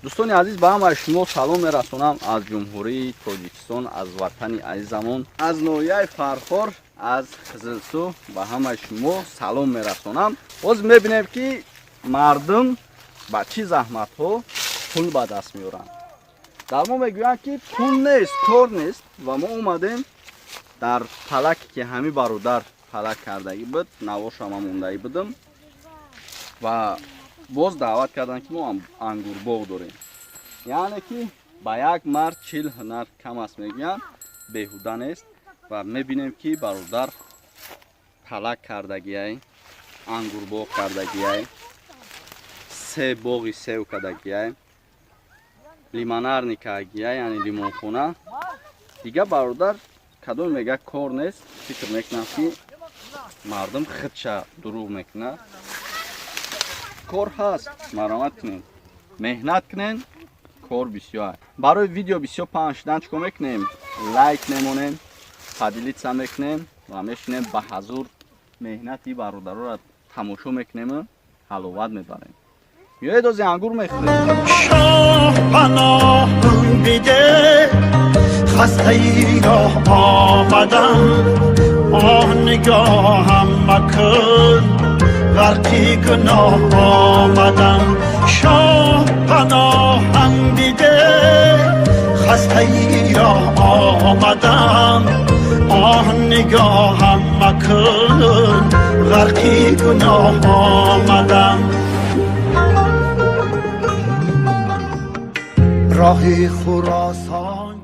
دوستان عزیز با همه شما سلام میرسونم از جمهوری تاجیکستان، از وطن عزیزمون، از نویه فرخور، از خزلسو با همه شما سلام میرسونم. باز میبینیم که مردم با چی زحمت ها پول به دست میارن. در ما میگویند که پول نیست، کار نیست و ما اومدیم در پلک که همین برادر پلک کردگی بود نواش هم موندهی بودم و باز دعوت کردن که ما انگور باغ داریم. یعنی که با یک مرد 40 هنر کم است میگویند بیهوده نیست و میبینیم که برادر پلک کردگی ای، انگور باغ کردگی ای، سه باغی سیو کردگی ای، لیمانرنی کردگی ای، یعنی لیمون خونه. دیگه برادر کدوم میگه کار نیست، فکر میکنم که مردم خودش دروغ میکنه. کار هست، مرامت کنین، مهنت کنین، کار بسیار. برای ویدیو بسیار پنج چکو میکنیم، لایک نمونیم، پدیلیت هم میکنیم و میشنیم به حضور مهنتی برادر را تماشا میکنیم، حلاوت میبریم. یه دوزی انگور میخوریم. شاه پناه بیده خسته ای را آمدم، آه نگاهم مکن غرقی گناه آمدم. شاه پناهم بیده خسته ای را آمدم، آه نگاهم مکن غرقی گناه آمدم. راه خراسان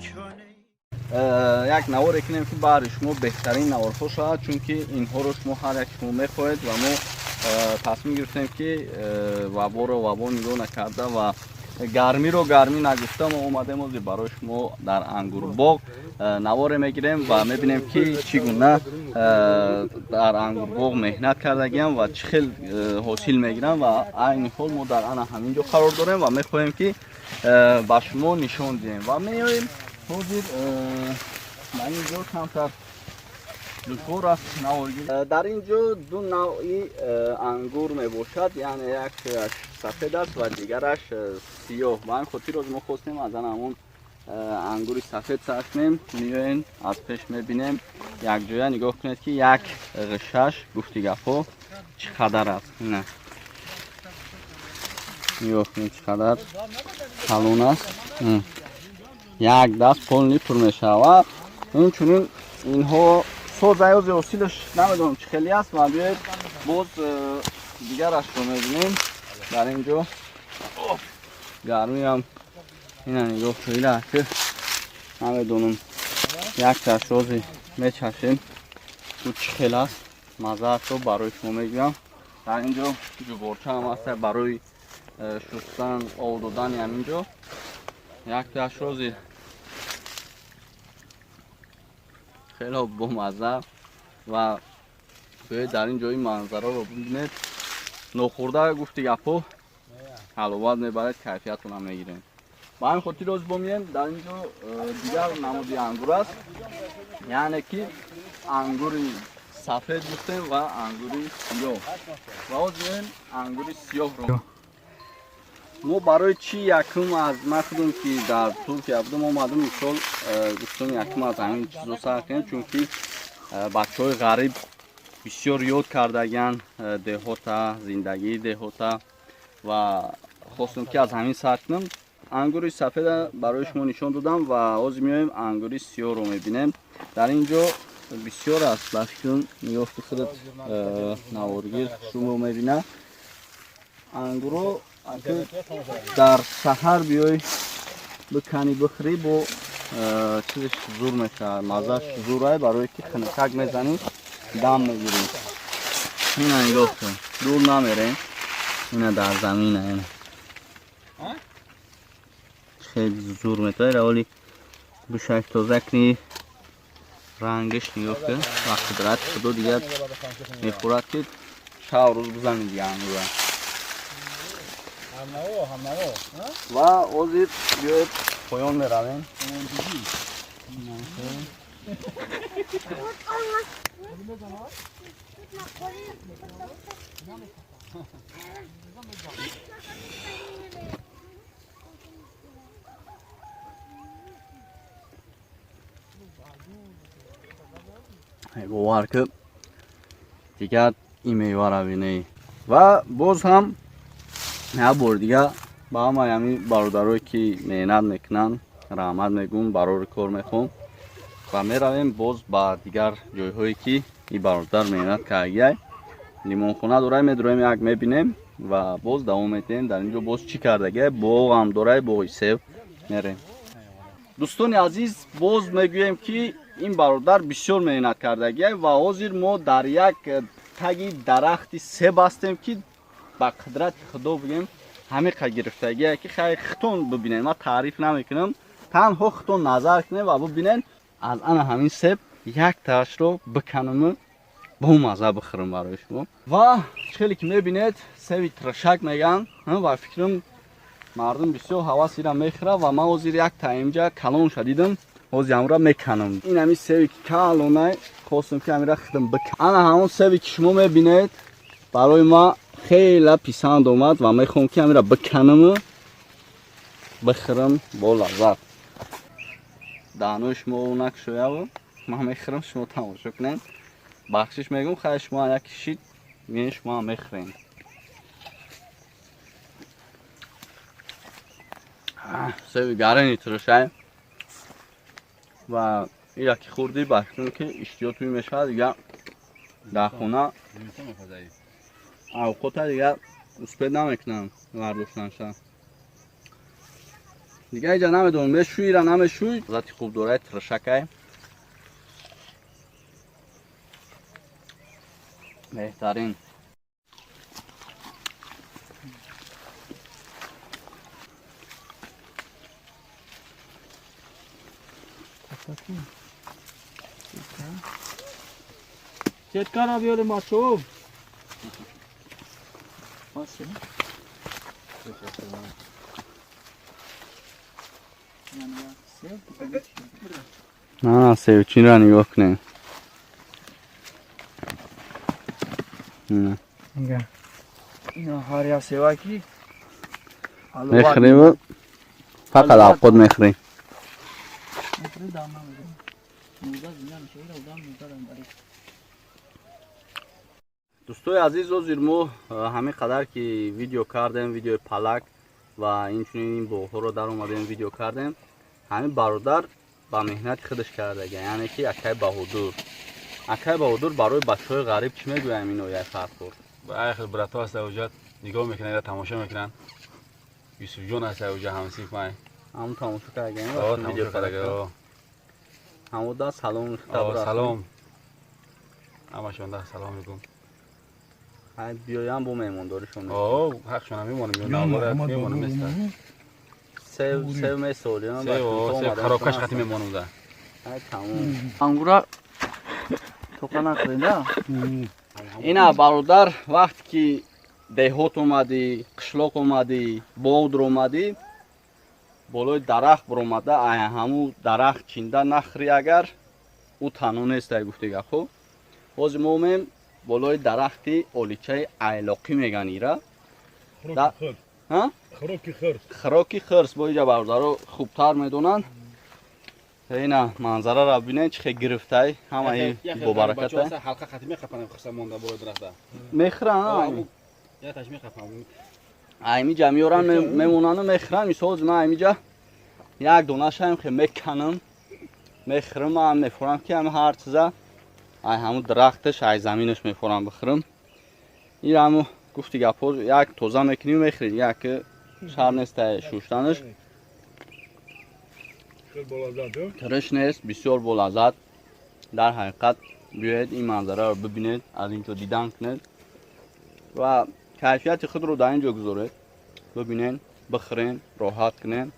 یک نوار کنیم که برای شما بهترین نوارها شد، چون که اینها رو شما هر یک شما میخواهید و ما تصمیم گرفتیم که وبا رو وبا نگاه نکرده و گرمی رو گرمی نگفته ما اومدیم برای شما در انگور باغ نوار میگیریم و میبینیم که چگونه در انگور باغ مهنت کردگیم و چه خیلی حاصل میگیرم و این حال ما در آن همینجا قرار داریم و میخواهیم که با شما نشون دهیم و میاییم حاضر من اینجا کمتر دشوار است نوارگیری. در اینجا دو نوعی انگور می باشد، یعنی یک سفید است و دیگرش سیاه. من خاطر از ما خواستیم از همون انگور سفید ساختیم. میایین از پیش میبینیم یک جای نگاه کنید که یک غشش گفتی گپا چقدر است. نه نگاه کنید چقدر کلون است. یک دست پول نیپر میشه و اینچنین اینها سوزای و اصیلش نمیدونم چه خیلی است و بیاید باز دیگرش رو میبینیم. در اینجا گرمی هم این نگاه خیلی که نمیدونم یک چشوزی میچشیم تو چه خیلی است مزه رو برای شما میگم. در اینجا جوبارچه هم هست برای شستن آب دادن. همینجا یک چشوزی خیلی با مزه و در این جای منظره رو ببینید. نخورده گفتی گپو حلاوت میبرد، کیفیتون هم میگیریم. با این خاطر روز بمیم در اینجا دیگر نمودی انگور است، یعنی که انگوری سفید گفتیم و انگوری سیاه و از این انگوری سیاه رو ما برای چی یکم از مخدوم که در ترکیه بودم آمدم این سال گفتم یکم از همین چیزو ساختیم، چون که بچه های غریب بسیار یاد کردگن دهاتا زندگی دهاتا و خواستم که از همین ساختم. انگوری سفید برای شما نشان دادم و از میایم انگوری سیاه رو میبینیم. در اینجا بسیار است بخشون نگاه خودت نوارگیر شما میبینه. انگورو اگه در سحر بیای بکنی بخری با چیزش زور میشه، مزهش زوره برای که خنکک میزنی دم میگیری. این نگاه کن دور نمیره، این در زمینه. این خیلی زور میتونه ولی بشک تازه کنی رنگش نگاه کن وقتی درد خدا دیگر میخورد که شب روز بزنی دیگه انگوره. و اوزید بیاید پایان میرویم. باور که دیگر این میوه رو بینی و باز هم یه بار دیگه با همه همین برادرایی که محنت میکنن رحمت میگم برای کار میخوام و میرویم باز با دیگر جایهایی که این برادر محنت کرده لیمون خونه داره میدرویم یک میبینیم و باز دوام میتیم در اینجا باز چی کردگه باغ هم داره باغ سیب میریم. دوستان عزیز باز میگویم که این برادر بسیار محنت کردگه و حاضر ما در یک تگی درخت سیب هستیم که با قدرت خدا بگیم همه گرفتگیه که خیلی خطون ببینین ما تعریف نمیکنم تنها خطون نظر کنیم و ببینین از انا همین سیب یک تاش رو بکنم با مزه بخورم برای شما و خیلی که میبینید سیب ترشک میگن و فکرم مردم بسیار حواسی را میخوره و ما حاضر یک تا اینجا کلان شدیدم حاضر هم را میکنم این همین سیبی که کلانه خواستم که همین را خدم بکنم انا همون سیبی که شما میبینید برای ما خیلی پسند اومد و میخوام که همین را بکنم بخورم با لذت دانو شما اونک شویه و ما میخورم شما تماشا کنین بخشش میگم خیلی شما یک کشید میگن شما میخورین سیب گرنی ترشه و یکی خوردی باشتون که اشتیا توی میشه دیگه در خونه اوقات دیگه اسپید نمیکنم ورداشتنشن دیگه اینجا نمیدونم میشوی را نمیشوی ذاتی خوب داره ترشکه بهترین Çetkara böyle maço. Nasıl? نه سیوچین را نگاه کنیم اینا هاریا سواکی. میخریم فقط خود میخریم دوستای عزیز و زیرمو همین قدر که ویدیو کردیم ویدیو پلک و اینچنین این باغ ها رو در اومدیم ویدیو کردیم همین برادر با مهنت خودش کرده یعنی که اکای بهادر برای بچهای غریب چی میگویم اینو یه فرق خورد با خبرت ها هست اوجا نگاه میکنن تماشا میکنن یوسف جون هست اوجا همسیف مای همون تماشا کردیم ویدیو کرده همون دا سلام سلام همه شونده سلام میگم بیایم با میمونداریشون حق شما میمونم میمونم سیب میسولیان سیب خرابکش خطی میمونم ده تمام Angura toka nakrenda. اینا برادر وقتی که دهات اومدی قشلاق اومدی باغ اومدی بالای درخت برآمده همون درخت چینده نخری اگر او تنها نیست گفتگه خب باز ما میم بالای درختی اولیچه علاقی میگن ایره خراکی خرس با اینجا برادر خوبتر میدونن اینا منظره را بینید چه خیلی گرفته همه با برکت های حلقه خطی میخپنم خسته مونده بالای درخته میخرن یا تاش میخپنم ایمی جمعیارن میمونن و میخرن میساز من ایمیجا یک دونش هم خیلی میکنم میخرم هم میفورم که همه هر چیزه همون درختش ای زمینش میفورم بخرم این همون گفتی گپوز یک توزه میکنیم میخرید یک شر نیست شوشتنش ترش نیست بسیار بلازد در حقیقت بیاید این منظره رو ببینید از اینجا دیدن کنید و کیفیت خود رو در اینجا گذارید ببینید بخرین راحت کنید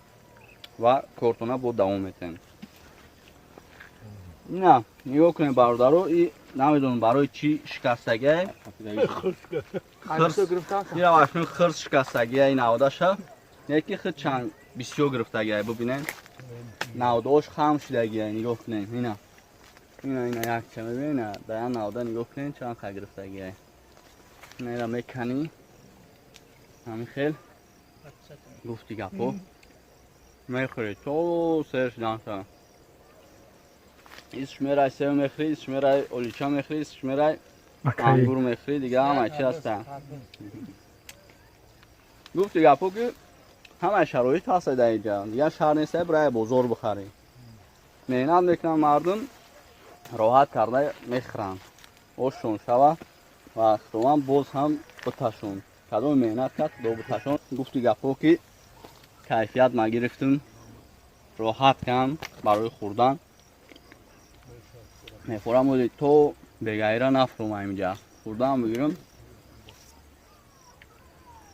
و کارتونه با دوام میتین نه نگاه کنید برادر رو این نمیدونم برای چی شکستگی خرس شکستگی این نودشه یکی خود چند بسیار گرفتگی ببینید نوداش خم شدگی نگاه کنید اینا یک چه میبینه در این نوده نگاه کنید چند خیلی گرفتگی اینا را میکنی همین خیل گفتی گپو میخوری تو سرش دانشا شمیرای سیب میخری، شمیرای اولیچا میخری، شمیرای انگور میخری، دیگه همه چی هستن. گفتی گپو که همه شرایط هست در اینجا، دیگه شهر نیسته برای بازار بخری. مهنت میکنن مردم راحت کرده میخرن. اوشون شوه و خروان باز هم بتشون. کدوم مهنت کرد دو بتشون. گفتی گپو که کیفیت ما گرفتم راحت کم برای خوردن. میخورم و تو بگیره نفروم اینجا خوردن بگیرم.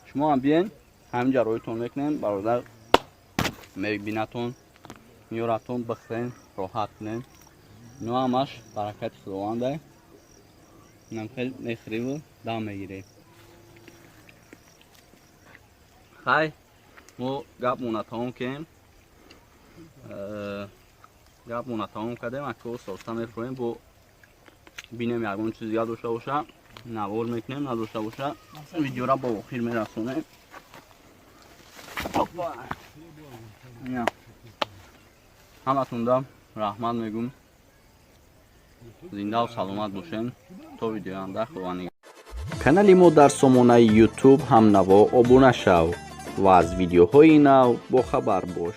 شما هم بیاین همینجا رویتون میکنین برادر میبینتون میورتون بخرین راحت کنین. اینو همش برکت خداونده. اینم خیلی میخری و دم میگیری. خیلی ما گپ مونه تمام کنیم. گپ مونه تمام کردیم اکو سرسته میفرویم با بینیم یکون چیز یاد داشته باشه نوار میکنیم نداشته باشه ویدیو را با اخیر میرسونیم. همتون دا رحمت میگم. زنده و سلامت باشین تا ویدیو آینده. خدا نگهدار. کانال ما در سامانه یوتیوب هم نوا ابونه شو و از ویدیوهای نو با خبر باش.